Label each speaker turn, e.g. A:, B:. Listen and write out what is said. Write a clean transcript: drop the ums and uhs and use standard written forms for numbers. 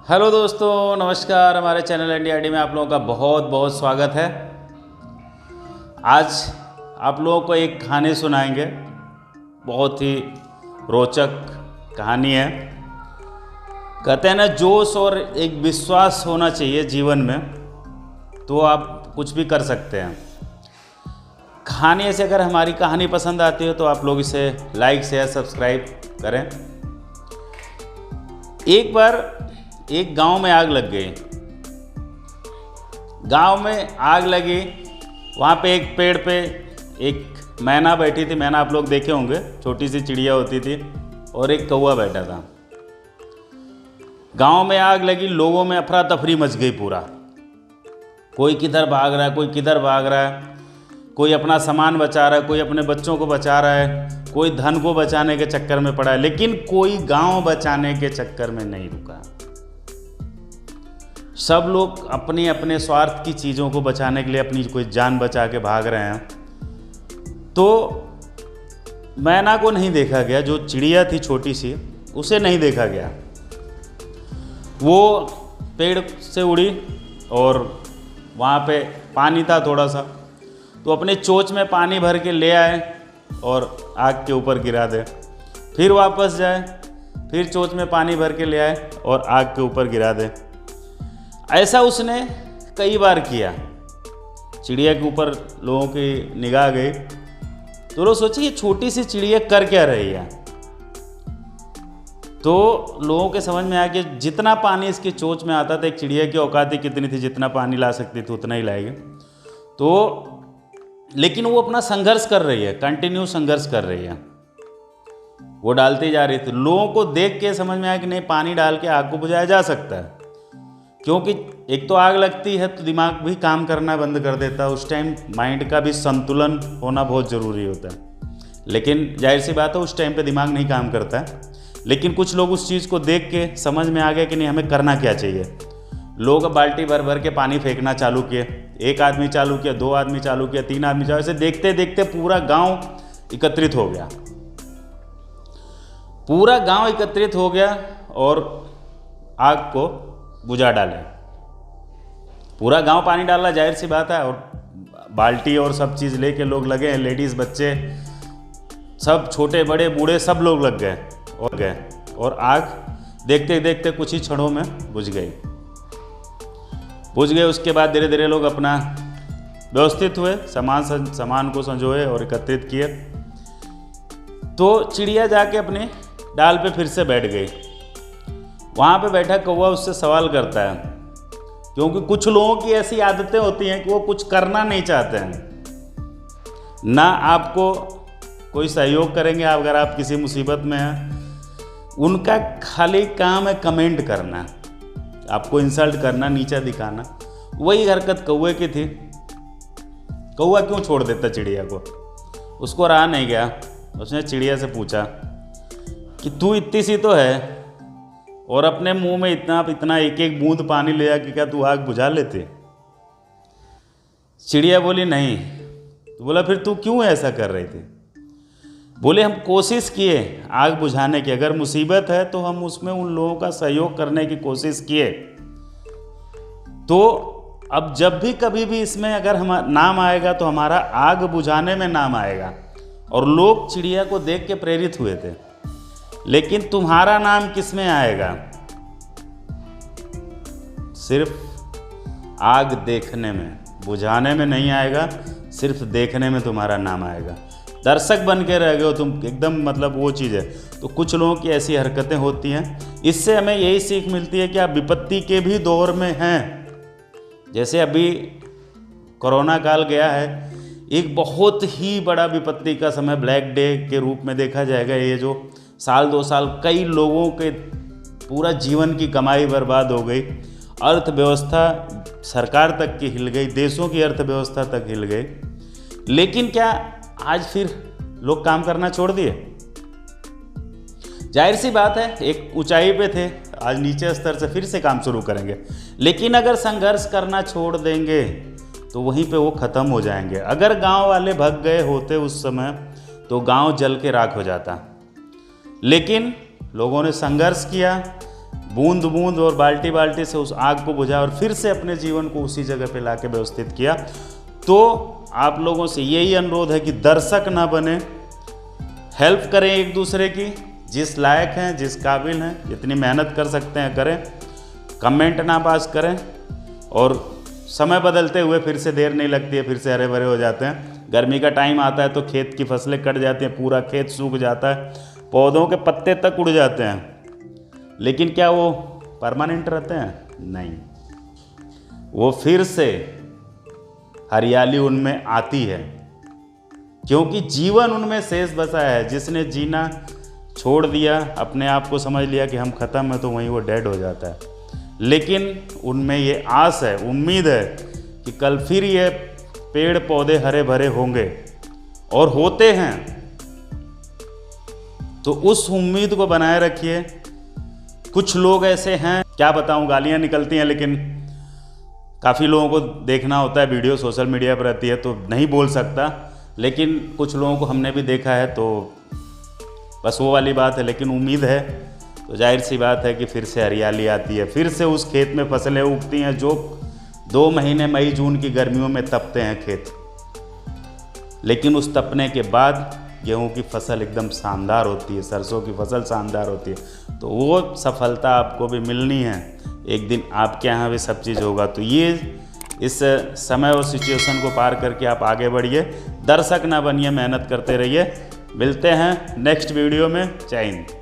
A: Hello दोस्तों, नमस्कार। हमारे चैनल NDRD में आप लोगों का बहुत बहुत स्वागत है। आज आप लोगों को एक कहानी सुनाएंगे। बहुत ही रोचक कहानी है। कहते हैं ना, जोश और एक विश्वास होना चाहिए जीवन में, तो आप कुछ भी कर सकते हैं। कहानी से अगर हमारी कहानी पसंद आती है तो आप लोग इसे लाइक शेयर सब्सक्राइब करें। एक बार एक गांव में आग लग गई। गांव में आग लगी, वहाँ पे एक पेड़ पे एक मैना बैठी थी। मैना आप लोग देखे होंगे, छोटी सी चिड़िया होती थी, और एक कौवा बैठा था। गांव में आग लगी, लोगों में अफरा तफरी मच गई पूरा। कोई किधर भाग रहा है, कोई किधर भाग रहा है, कोई अपना सामान बचा रहा है, कोई अपने बच्चों को बचा रहा है, कोई धन को बचाने के चक्कर में पड़ा है, लेकिन कोई गांव बचाने के चक्कर में नहीं रुका। सब लोग अपने अपने स्वार्थ की चीज़ों को बचाने के लिए अपनी कोई जान बचा के भाग रहे हैं। तो मैना को नहीं देखा गया, जो चिड़िया थी छोटी सी, उसे नहीं देखा गया। वो पेड़ से उड़ी और वहाँ पे पानी था थोड़ा सा, तो अपने चोंच में पानी भर के ले आए और आग के ऊपर गिरा दे। फिर वापस जाए, फिर चोंच में पानी भर के ले आए और आग के ऊपर गिरा दे। ऐसा उसने कई बार किया। चिड़िया के ऊपर लोगों की निगाह गई, तो लोग सोचे ये छोटी सी चिड़िया कर क्या रही है। तो लोगों के समझ में आया कि जितना पानी इसकी चोंच में आता था, एक चिड़िया की औकात ही कितनी थी, जितना पानी ला सकती थी उतना ही लाएगी। तो लेकिन वो अपना संघर्ष कर रही है, कंटिन्यू संघर्ष कर रही है। वो डालती जा रही थी। लोगों को देख के समझ में आया कि नहीं, पानी डाल के आग को बुझाया जा सकता है, क्योंकि एक तो आग लगती है तो दिमाग भी काम करना बंद कर देता है। उस टाइम माइंड का भी संतुलन होना बहुत ज़रूरी होता है। लेकिन जाहिर सी बात है, उस टाइम पे दिमाग नहीं काम करता है। लेकिन कुछ लोग उस चीज़ को देख के समझ में आ गया कि नहीं, हमें करना क्या चाहिए। लोग बाल्टी भर भर के पानी फेंकना चालू किए। एक आदमी चालू किया, दो आदमी चालू किया, तीन आदमी चालू, ऐसे देखते देखते पूरा गाँव एकत्रित हो गया। पूरा गाँव एकत्रित हो गया और आग को बुझा डाले। पूरा गांव पानी डाला, जाहिर सी बात है, और बाल्टी और सब चीज़ लेके लोग लगे हैं। लेडीज़, बच्चे, सब छोटे बड़े बूढ़े सब लोग लग गए और आग देखते देखते कुछ ही क्षणों में बुझ गई। उसके बाद धीरे धीरे लोग अपना व्यवस्थित हुए, सामान को संजोए और एकत्रित किए। तो चिड़िया जाके अपने डाल पे फिर से बैठ गई। वहाँ पे बैठा कौवा उससे सवाल करता है, क्योंकि कुछ लोगों की ऐसी आदतें होती हैं कि वो कुछ करना नहीं चाहते हैं, ना आपको कोई सहयोग करेंगे अगर आप किसी मुसीबत में हैं। उनका खाली काम है कमेंट करना, आपको इंसल्ट करना, नीचा दिखाना। वही हरकत कौवे की थी। कौवा क्यों छोड़ देता चिड़िया को? उसको रहा नहीं गया। उसने चिड़िया से पूछा कि तू इतनी सी तो है और अपने मुंह में इतना एक एक बूंद पानी ले आके क्या तू आग बुझा लेते? चिड़िया बोली नहीं। तो बोला फिर तू क्यों ऐसा कर रही थी? बोले हम कोशिश किए आग बुझाने की, अगर मुसीबत है तो हम उसमें उन लोगों का सहयोग करने की कोशिश किए। तो अब जब भी कभी भी इसमें अगर हम नाम आएगा तो हमारा आग बुझाने में नाम आएगा। और लोग चिड़िया को देख के प्रेरित हुए थे, लेकिन तुम्हारा नाम किस में आएगा? सिर्फ आग देखने में, बुझाने में नहीं आएगा। सिर्फ देखने में तुम्हारा नाम आएगा। दर्शक बन के रह गए हो तुम एकदम, मतलब वो चीज़ है। तो कुछ लोगों की ऐसी हरकतें होती हैं। इससे हमें यही सीख मिलती है कि आप विपत्ति के भी दौर में हैं। जैसे अभी कोरोना काल गया है, एक बहुत ही बड़ा विपत्ति का समय, ब्लैक डे के रूप में देखा जाएगा। ये जो साल 2 साल कई लोगों के पूरा जीवन की कमाई बर्बाद हो गई, अर्थव्यवस्था सरकार तक की हिल गई, देशों की अर्थव्यवस्था तक हिल गई। लेकिन क्या आज फिर लोग काम करना छोड़ दिए? जाहिर सी बात है, एक ऊंचाई पे थे, आज नीचे स्तर से फिर से काम शुरू करेंगे। लेकिन अगर संघर्ष करना छोड़ देंगे तो वहीं पे वो ख़त्म हो जाएंगे। अगर गांव वाले भग गए होते उस समय तो गांव जल के राख हो जाता। लेकिन लोगों ने संघर्ष किया, बूंद बूंद और बाल्टी बाल्टी से उस आग को बुझाया और फिर से अपने जीवन को उसी जगह पे लाके व्यवस्थित किया। तो आप लोगों से यही अनुरोध है कि दर्शक ना बने, हेल्प करें एक दूसरे की, जिस लायक हैं जिस काबिल हैं, जितनी मेहनत कर सकते हैं करें, कमेंट ना पास करें। और समय बदलते हुए फिर से देर नहीं लगती है, फिर से हरे भरे हो जाते हैं। गर्मी का टाइम आता है तो खेत की फसलें कट जाती हैं, पूरा खेत सूख जाता है, पौधों के पत्ते तक उड़ जाते हैं, लेकिन क्या वो परमानेंट रहते हैं? नहीं, वो फिर से हरियाली उनमें आती है, क्योंकि जीवन उनमें शेष बसा है। जिसने जीना छोड़ दिया, अपने आप को समझ लिया कि हम ख़त्म हैं, तो वहीं वो डेड हो जाता है। लेकिन उनमें ये आस है, उम्मीद है कि कल फिर ये पेड़ पौधे हरे भरे होंगे, और होते हैं। तो उस उम्मीद को बनाए रखिए। कुछ लोग ऐसे हैं, क्या बताऊं, गालियां निकलती हैं, लेकिन काफ़ी लोगों को देखना होता है, वीडियो सोशल मीडिया पर रहती है तो नहीं बोल सकता, लेकिन कुछ लोगों को हमने भी देखा है, तो बस वो वाली बात है। लेकिन उम्मीद है तो जाहिर सी बात है कि फिर से हरियाली आती है, फिर से उस खेत में फसलें उगती हैं जो 2 महीने मई जून की गर्मियों में तपते हैं खेत। लेकिन उस तपने के बाद गेहूं की फसल एकदम शानदार होती है, सरसों की फसल शानदार होती है। तो वो सफलता आपको भी मिलनी है, एक दिन आपके यहाँ भी सब चीज़ होगा। तो ये इस समय और सिचुएशन को पार करके आप आगे बढ़िए, दर्शक ना बनिए, मेहनत करते रहिए। मिलते हैं नेक्स्ट वीडियो में। जय हिंद।